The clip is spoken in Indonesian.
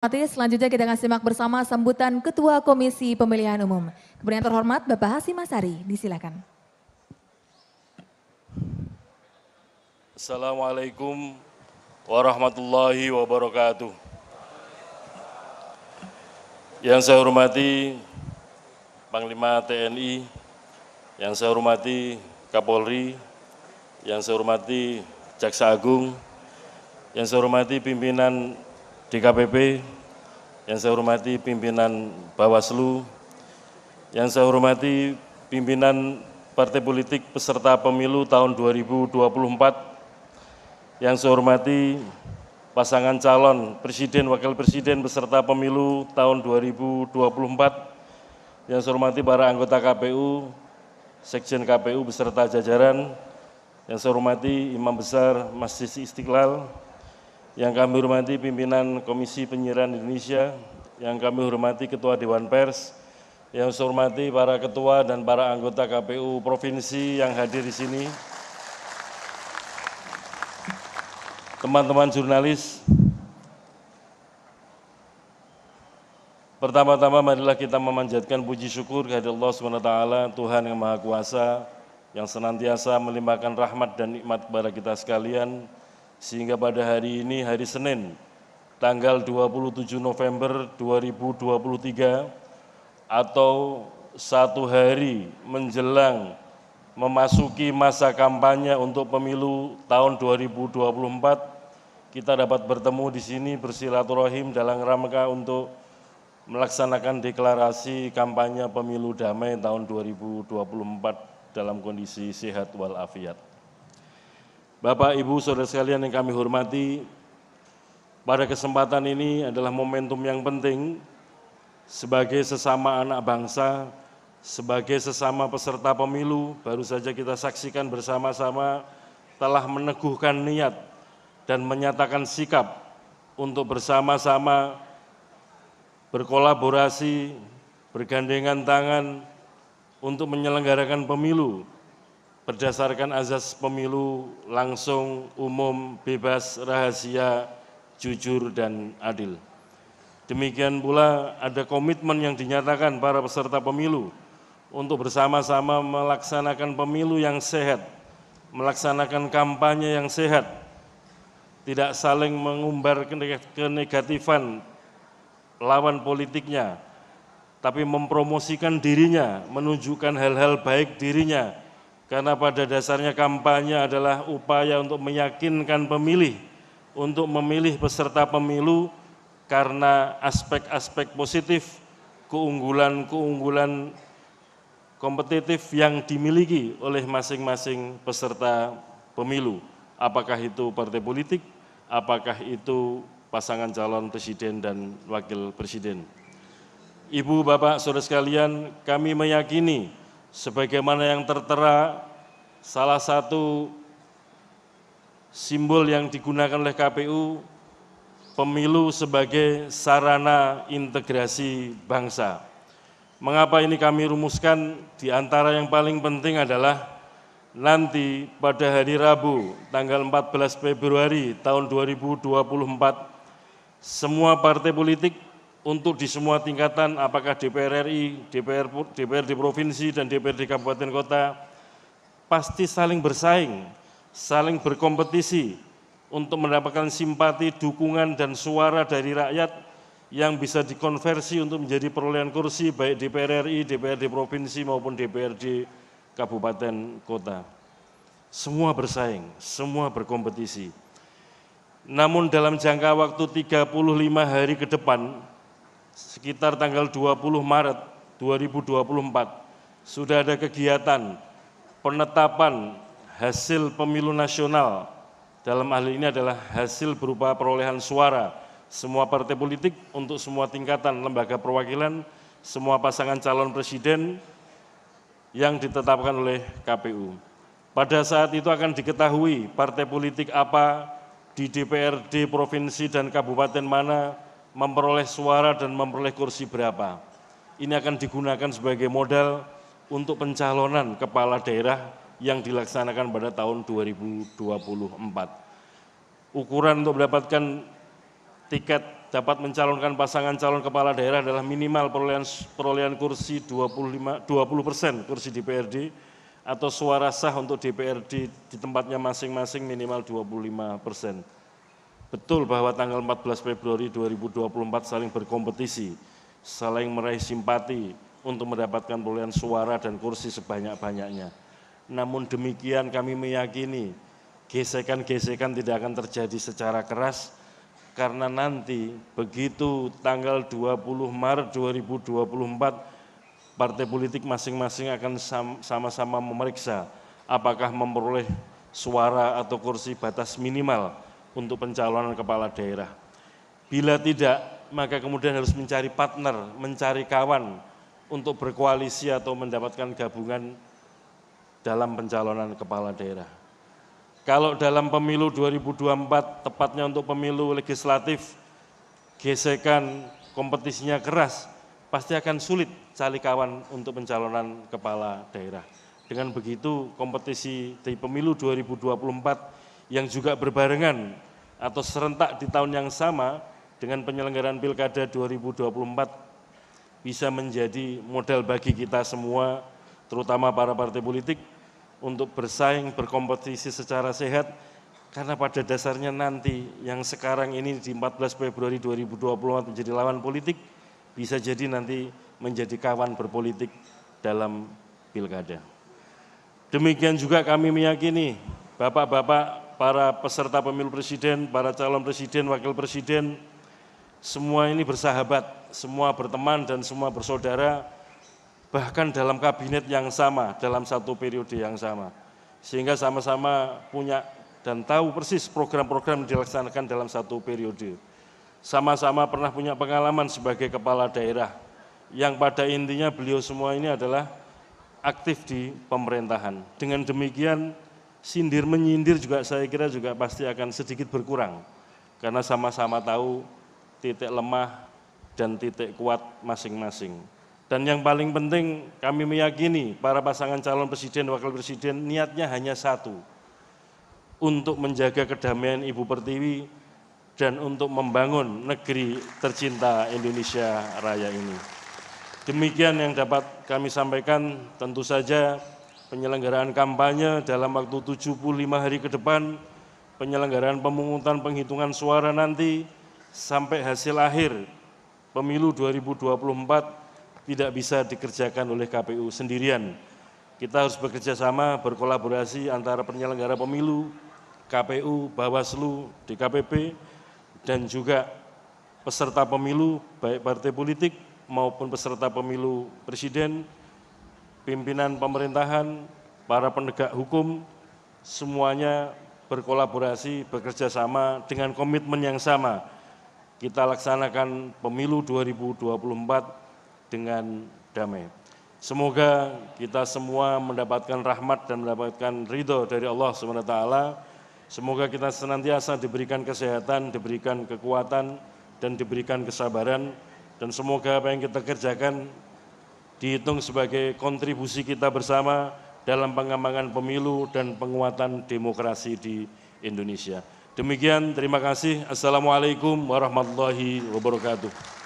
Selanjutnya kita akan simak bersama sambutan Ketua Komisi Pemilihan Umum. Kemudian terhormat Bapak Hasyim Asyari, disilakan. Assalamualaikum warahmatullahi wabarakatuh. Yang saya hormati Panglima TNI, yang saya hormati Kapolri, yang saya hormati Jaksa Agung, yang saya hormati pimpinan DKPP, yang saya hormati pimpinan Bawaslu, yang saya hormati pimpinan partai politik peserta pemilu tahun 2024, yang saya hormati pasangan calon presiden, wakil presiden beserta pemilu tahun 2024, yang saya hormati para anggota KPU, Sekjen KPU beserta jajaran, yang saya hormati Imam Besar Masjid Istiqlal, yang kami hormati pimpinan Komisi Penyiaran Indonesia, yang kami hormati Ketua Dewan Pers, yang saya hormati para ketua dan para anggota KPU Provinsi yang hadir di sini, teman-teman jurnalis. Pertama-tama marilah kita memanjatkan puji syukur kehadirat Allah SWT, Tuhan yang Maha Kuasa, yang senantiasa melimpahkan rahmat dan nikmat kepada kita sekalian, sehingga pada hari ini, hari Senin, tanggal 27 November 2023, atau satu hari menjelang memasuki masa kampanye untuk pemilu tahun 2024, kita dapat bertemu di sini bersilaturahim dalam rangka untuk melaksanakan deklarasi kampanye pemilu damai tahun 2024 dalam kondisi sehat walafiat. Bapak, Ibu, Saudara sekalian yang kami hormati, pada kesempatan ini adalah momentum yang penting sebagai sesama anak bangsa, sebagai sesama peserta pemilu. Baru saja kita saksikan bersama-sama telah meneguhkan niat dan menyatakan sikap untuk bersama-sama berkolaborasi, bergandengan tangan untuk menyelenggarakan pemilu berdasarkan azas pemilu langsung, umum, bebas, rahasia, jujur, dan adil. Demikian pula ada komitmen yang dinyatakan para peserta pemilu untuk bersama-sama melaksanakan pemilu yang sehat, melaksanakan kampanye yang sehat, tidak saling mengumbar kenegatifan lawan politiknya, tapi mempromosikan dirinya, menunjukkan hal-hal baik dirinya, karena pada dasarnya kampanye adalah upaya untuk meyakinkan pemilih untuk memilih peserta pemilu karena aspek-aspek positif, keunggulan-keunggulan kompetitif yang dimiliki oleh masing-masing peserta pemilu. Apakah itu partai politik, apakah itu pasangan calon presiden dan wakil presiden. Ibu, Bapak, Saudara sekalian, kami meyakini sebagaimana yang tertera salah satu simbol yang digunakan oleh KPU, pemilu sebagai sarana integrasi bangsa. Mengapa ini kami rumuskan? Di antara yang paling penting adalah nanti pada hari Rabu tanggal 14 Februari tahun 2024, semua partai politik untuk di semua tingkatan, apakah DPR RI, DPRD Provinsi, dan DPRD Kabupaten Kota, pasti saling bersaing, saling berkompetisi untuk mendapatkan simpati, dukungan, dan suara dari rakyat yang bisa dikonversi untuk menjadi perolehan kursi baik DPR RI, DPRD Provinsi, maupun DPRD Kabupaten Kota. Semua bersaing, semua berkompetisi. Namun dalam jangka waktu 35 hari ke depan, sekitar tanggal 20 Maret 2024, sudah ada kegiatan penetapan hasil pemilu nasional. Dalam hal ini adalah hasil berupa perolehan suara semua partai politik untuk semua tingkatan lembaga perwakilan, semua pasangan calon presiden yang ditetapkan oleh KPU. Pada saat itu akan diketahui partai politik apa di DPRD provinsi dan kabupaten mana memperoleh suara dan memperoleh kursi berapa. Ini akan digunakan sebagai modal untuk pencalonan kepala daerah yang dilaksanakan pada tahun 2024. Ukuran untuk mendapatkan tiket dapat mencalonkan pasangan calon kepala daerah adalah minimal perolehan kursi 20% kursi DPRD atau suara sah untuk DPRD di tempatnya masing-masing minimal 25%. Betul bahwa tanggal 14 Februari 2024 saling berkompetisi, saling meraih simpati untuk mendapatkan perolehan suara dan kursi sebanyak-banyaknya. Namun demikian kami meyakini gesekan-gesekan tidak akan terjadi secara keras, karena nanti begitu tanggal 20 Maret 2024 partai politik masing-masing akan sama-sama memeriksa apakah memperoleh suara atau kursi batas minimal untuk pencalonan kepala daerah. Bila tidak, maka kemudian harus mencari partner, mencari kawan untuk berkoalisi atau mendapatkan gabungan dalam pencalonan kepala daerah. Kalau dalam pemilu 2024, tepatnya untuk pemilu legislatif, gesekan kompetisinya keras, pasti akan sulit cari kawan untuk pencalonan kepala daerah. Dengan begitu, kompetisi di pemilu 2024 yang juga berbarengan atau serentak di tahun yang sama dengan penyelenggaraan Pilkada 2024 bisa menjadi modal bagi kita semua, terutama para partai politik, untuk bersaing, berkompetisi secara sehat, karena pada dasarnya nanti yang sekarang ini di 14 Februari 2024 menjadi lawan politik, bisa jadi nanti menjadi kawan berpolitik dalam pilkada. Demikian juga kami meyakini bapak-bapak, para peserta pemilu presiden, para calon presiden, wakil presiden, semua ini bersahabat, semua berteman dan semua bersaudara, bahkan dalam kabinet yang sama, dalam satu periode yang sama. Sehingga sama-sama punya dan tahu persis program-program yang dilaksanakan dalam satu periode. Sama-sama pernah punya pengalaman sebagai kepala daerah, yang pada intinya beliau semua ini adalah aktif di pemerintahan. Dengan demikian, sindir-menyindir juga saya kira juga pasti akan sedikit berkurang, karena sama-sama tahu titik lemah dan titik kuat masing-masing. Dan yang paling penting, kami meyakini para pasangan calon presiden, wakil presiden niatnya hanya satu, untuk menjaga kedamaian Ibu Pertiwi dan untuk membangun negeri tercinta Indonesia Raya ini. Demikian yang dapat kami sampaikan. Tentu saja penyelenggaraan kampanye dalam waktu 75 hari ke depan, penyelenggaraan pemungutan penghitungan suara nanti, sampai hasil akhir pemilu 2024 tidak bisa dikerjakan oleh KPU sendirian. Kita harus bekerja sama, berkolaborasi antara penyelenggara pemilu, KPU, Bawaslu, DKPP, dan juga peserta pemilu, baik partai politik maupun peserta pemilu presiden, pimpinan pemerintahan, para penegak hukum, semuanya berkolaborasi, bekerja sama dengan komitmen yang sama. Kita laksanakan pemilu 2024 dengan damai. Semoga kita semua mendapatkan rahmat dan mendapatkan ridho dari Allah SWT. Semoga kita senantiasa diberikan kesehatan, diberikan kekuatan, dan diberikan kesabaran. Dan semoga apa yang kita kerjakan dihitung sebagai kontribusi kita bersama dalam pengembangan pemilu dan penguatan demokrasi di Indonesia. Demikian, terima kasih. Assalamualaikum warahmatullahi wabarakatuh.